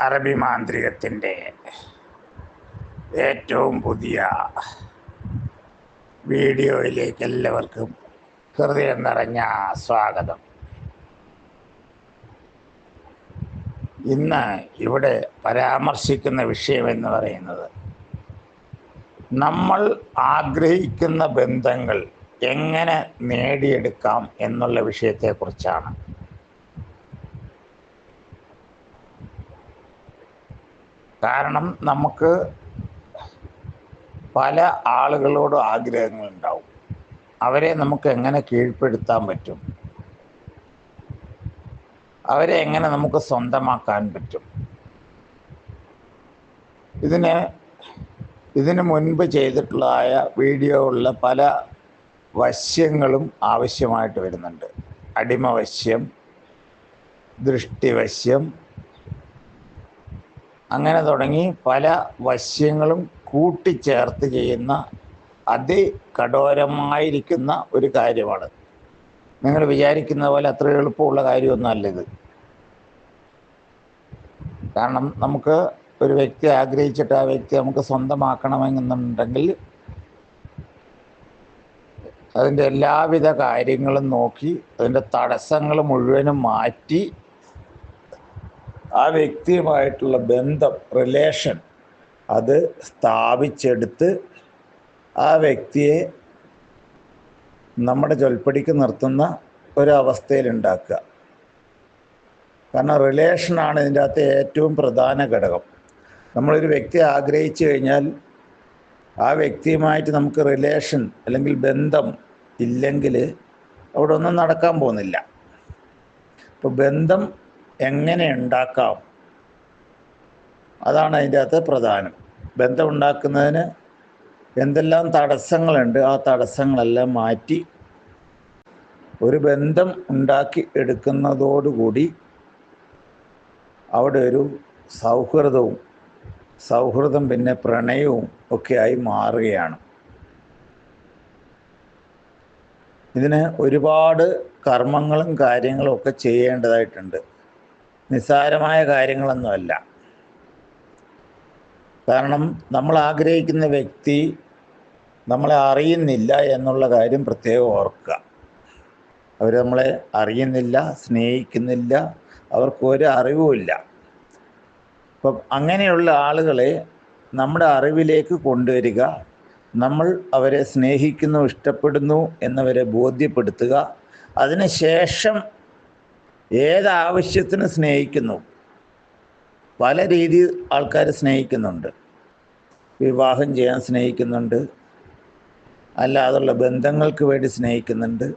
അറബി മാന്ത്രികത്തിൻ്റെ ഏറ്റവും പുതിയ വീഡിയോയിലേക്ക് എല്ലാവർക്കും ഹൃദയം നിറഞ്ഞ സ്വാഗതം. ഇന്ന് ഇവിടെ പരാമർശിക്കുന്ന വിഷയമെന്ന് പറയുന്നത് നമ്മൾ ആഗ്രഹിക്കുന്ന ബന്ധങ്ങൾ എങ്ങനെ നേടിയെടുക്കാം എന്നുള്ള വിഷയത്തെക്കുറിച്ചാണ്. കാരണം നമുക്ക് പല ആളുകളോടും ആഗ്രഹങ്ങളുണ്ടാവും. അവരെ നമുക്ക് എങ്ങനെ കീഴ്പ്പെടുത്താൻ പറ്റും, അവരെ എങ്ങനെ നമുക്ക് സ്വന്തമാക്കാൻ പറ്റും. ഇതിന് മുൻപ് ചെയ്തിട്ടുള്ളതായ വീഡിയോകളിൽ പല വശ്യങ്ങളും ആവശ്യമായിട്ട് വരുന്നുണ്ട്. അടിമവശ്യം, ദൃഷ്ടിവശ്യം, അങ്ങനെ തുടങ്ങി പല വശ്യങ്ങളും കൂട്ടിച്ചേർത്ത് ചെയ്യുന്ന അതികഠോരമായിരിക്കുന്ന ഒരു കാര്യമാണ്. നിങ്ങൾ വിചാരിക്കുന്ന പോലെ അത്ര എളുപ്പമുള്ള കാര്യമൊന്നുമല്ല ഇത്. കാരണം നമുക്ക് ഒരു വ്യക്തി ആഗ്രഹിച്ചിട്ട് ആ വ്യക്തി നമുക്ക് സ്വന്തമാക്കണമെന്നുണ്ടെങ്കിൽ അതിൻ്റെ എല്ലാവിധ കാര്യങ്ങളും നോക്കി അതിൻ്റെ തടസ്സങ്ങൾ മുഴുവനും മാറ്റി ആ വ്യക്തിയുമായിട്ടുള്ള ബന്ധം, റിലേഷൻ അത് സ്ഥാപിച്ചെടുത്ത് ആ വ്യക്തിയെ നമ്മുടെ ചൊൽപ്പടിക്ക് നിർത്തുന്ന ഒരവസ്ഥയിലുണ്ടാക്കുക. കാരണം റിലേഷനാണ് ഇതിൻ്റെ അകത്ത് ഏറ്റവും പ്രധാന ഘടകം. നമ്മളൊരു വ്യക്തിയെ ആഗ്രഹിച്ചു കഴിഞ്ഞാൽ ആ വ്യക്തിയുമായിട്ട് നമുക്ക് റിലേഷൻ അല്ലെങ്കിൽ ബന്ധം ഇല്ലെങ്കിൽ അവിടെ ഒന്നും നടക്കാൻ പോകുന്നില്ല. അപ്പോൾ ബന്ധം എങ്ങനെ ഉണ്ടാക്കാം, അതാണ് അതിൻ്റെ അകത്ത് പ്രധാനം. ബന്ധം ഉണ്ടാക്കുന്നതിന് എന്തെല്ലാം തടസ്സങ്ങളുണ്ട്, ആ തടസ്സങ്ങളെല്ലാം മാറ്റി ഒരു ബന്ധം ഉണ്ടാക്കി എടുക്കുന്നതോടുകൂടി അവിടെ ഒരു സൗഹൃദം പിന്നെ പ്രണയവും ഒക്കെ ആയി മാറുകയാണ്. ഇതിന് ഒരുപാട് കർമ്മങ്ങളും കാര്യങ്ങളും ഒക്കെ ചെയ്യേണ്ടതായിട്ടുണ്ട്. നിസ്സാരമായ കാര്യങ്ങളൊന്നുമല്ല. കാരണം നമ്മൾ ആഗ്രഹിക്കുന്ന വ്യക്തി നമ്മളെ അറിയുന്നില്ല എന്നുള്ള കാര്യം പ്രത്യേകം ഓർക്കുക. അവർ നമ്മളെ അറിയുന്നില്ല, സ്നേഹിക്കുന്നില്ല, അവർക്കൊരു അറിവുമില്ല. അപ്പം അങ്ങനെയുള്ള ആളുകളെ നമ്മുടെ അറിവിലേക്ക് കൊണ്ടുവരിക, നമ്മൾ അവരെ സ്നേഹിക്കുന്നു, ഇഷ്ടപ്പെടുന്നു എന്നവരെ ബോധ്യപ്പെടുത്തുക. അതിനുശേഷം ഏതാവശ്യത്തിന് സ്നേഹിക്കുന്നു, പല രീതിയിൽ ആൾക്കാർ സ്നേഹിക്കുന്നുണ്ട്. വിവാഹം ചെയ്യാൻ സ്നേഹിക്കുന്നുണ്ട്, അല്ലാതുള്ള ബന്ധങ്ങൾക്ക് വേണ്ടി സ്നേഹിക്കുന്നുണ്ട്.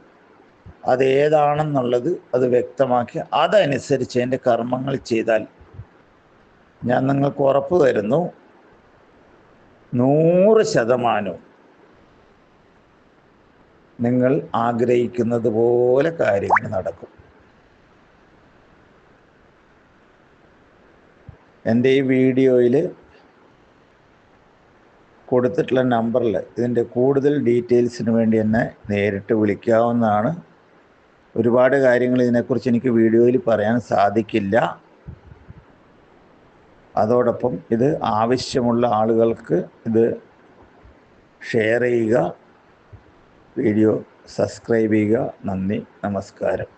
അതേതാണെന്നുള്ളത് അത് വ്യക്തമാക്കി അതനുസരിച്ച് എൻ്റെ കർമ്മങ്ങൾ ചെയ്താൽ ഞാൻ നിങ്ങൾക്ക് ഉറപ്പ് തരുന്നു, 100% നിങ്ങൾ ആഗ്രഹിക്കുന്നത് പോലെ കാര്യങ്ങൾ നടക്കും. എൻ്റെ ഈ വീഡിയോയിൽ കൊടുത്തിട്ടുള്ള നമ്പറിൽ ഇതിൻ്റെ കൂടുതൽ ഡീറ്റെയിൽസിന് വേണ്ടി എന്നെ നേരിട്ട് വിളിക്കാവുന്നതാണ്. ഒരുപാട് കാര്യങ്ങൾ ഇതിനെക്കുറിച്ച് എനിക്ക് വീഡിയോയിൽ പറയാൻ സാധിക്കില്ല. അതോടൊപ്പം ഇത് ആവശ്യമുള്ള ആളുകൾക്ക് ഇത് ഷെയർ ചെയ്യുക, വീഡിയോ സബ്സ്ക്രൈബ് ചെയ്യുക. നന്ദി, നമസ്കാരം.